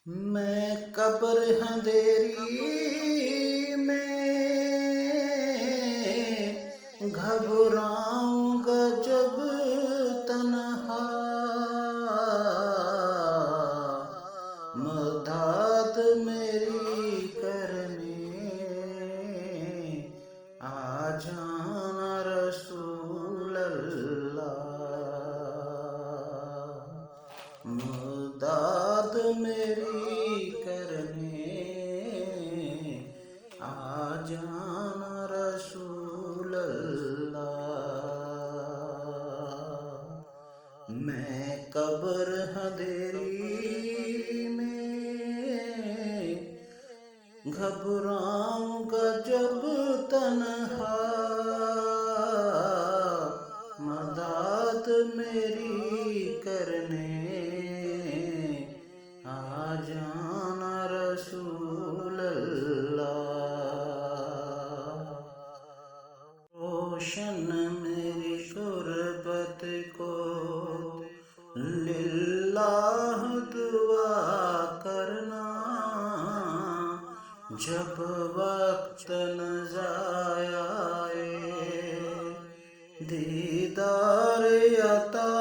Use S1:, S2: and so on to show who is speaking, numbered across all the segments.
S1: میں قبر اندھیری میں گھبراؤں گا جب تنہا، مدد میری کرنے آ جانا رسول اللہ، مدد میری کرنے آ جانا رسول اللہ۔ میں قبر اندھیری میں گھبراؤں گا جب تنہا، مدد میری کرنے آ جانا رسول اللہ۔ روشن میری غربت کو للہ دعا کرنا، جب وقت نظر آئے دیدار عطا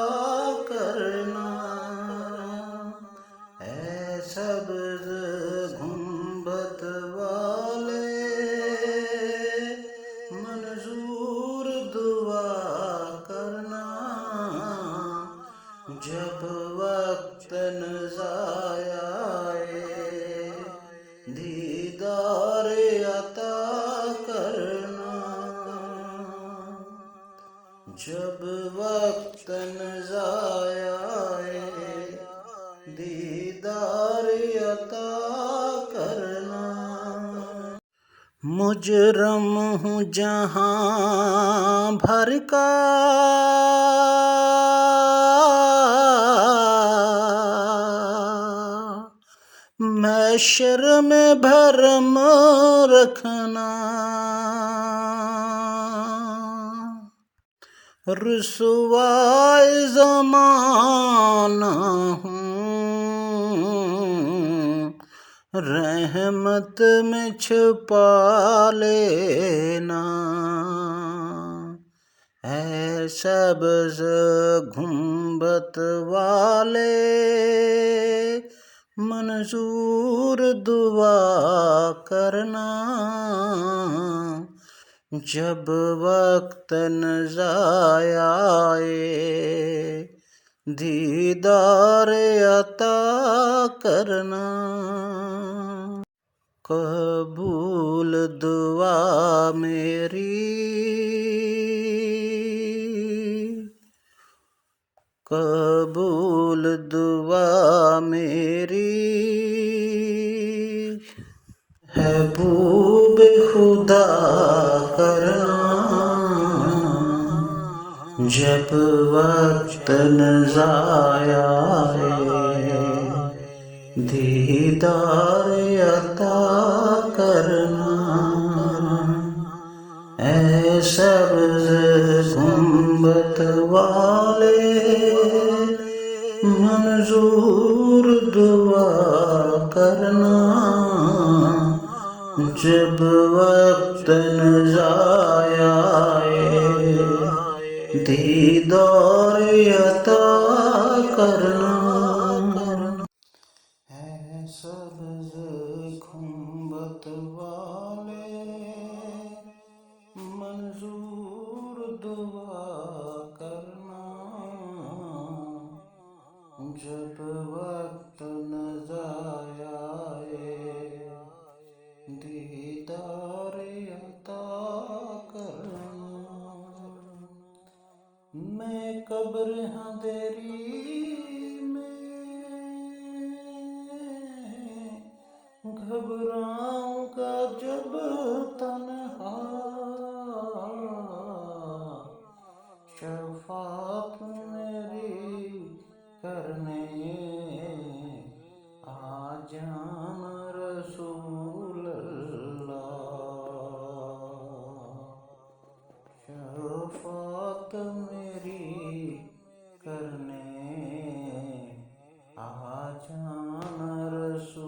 S1: کرنا، اے سبز گنبد والے منظور دعا کرنا، جب وقت نظر آئے دیدار عطا کرنا، جب وقت نظر آئے دیدار عطا کرنا۔ مجرم ہوں جہاں بھر کا، محشر میں بھرم رکھنا، رسوائے زمانہ ہوں، رحمت میں چھپا لینا، اے سبز گنبد والے منظور دعا کرنا، جب وقت نظر آئے دیدار عطا کرنا، قبول دعا میری، قبول دعا میری، محبوب خدا کرنا، جب وقت نظر آئے دیدار عطا کرنا، اے سبز گنبد والے منظور دعا کرنا، جب وقت نظر آئے دیدار عطا کرنا، اے سبز گنبد والے منظور دعا کرنا، جب وقت نظر آئے دیدار عطا کرنا۔ میں قبر اندھیری میں گھبراؤں گا جب تنہا، شفاعت میری کرنے آ جانا رسول اللہ، شفاعت میری کرنے آ جانا رسول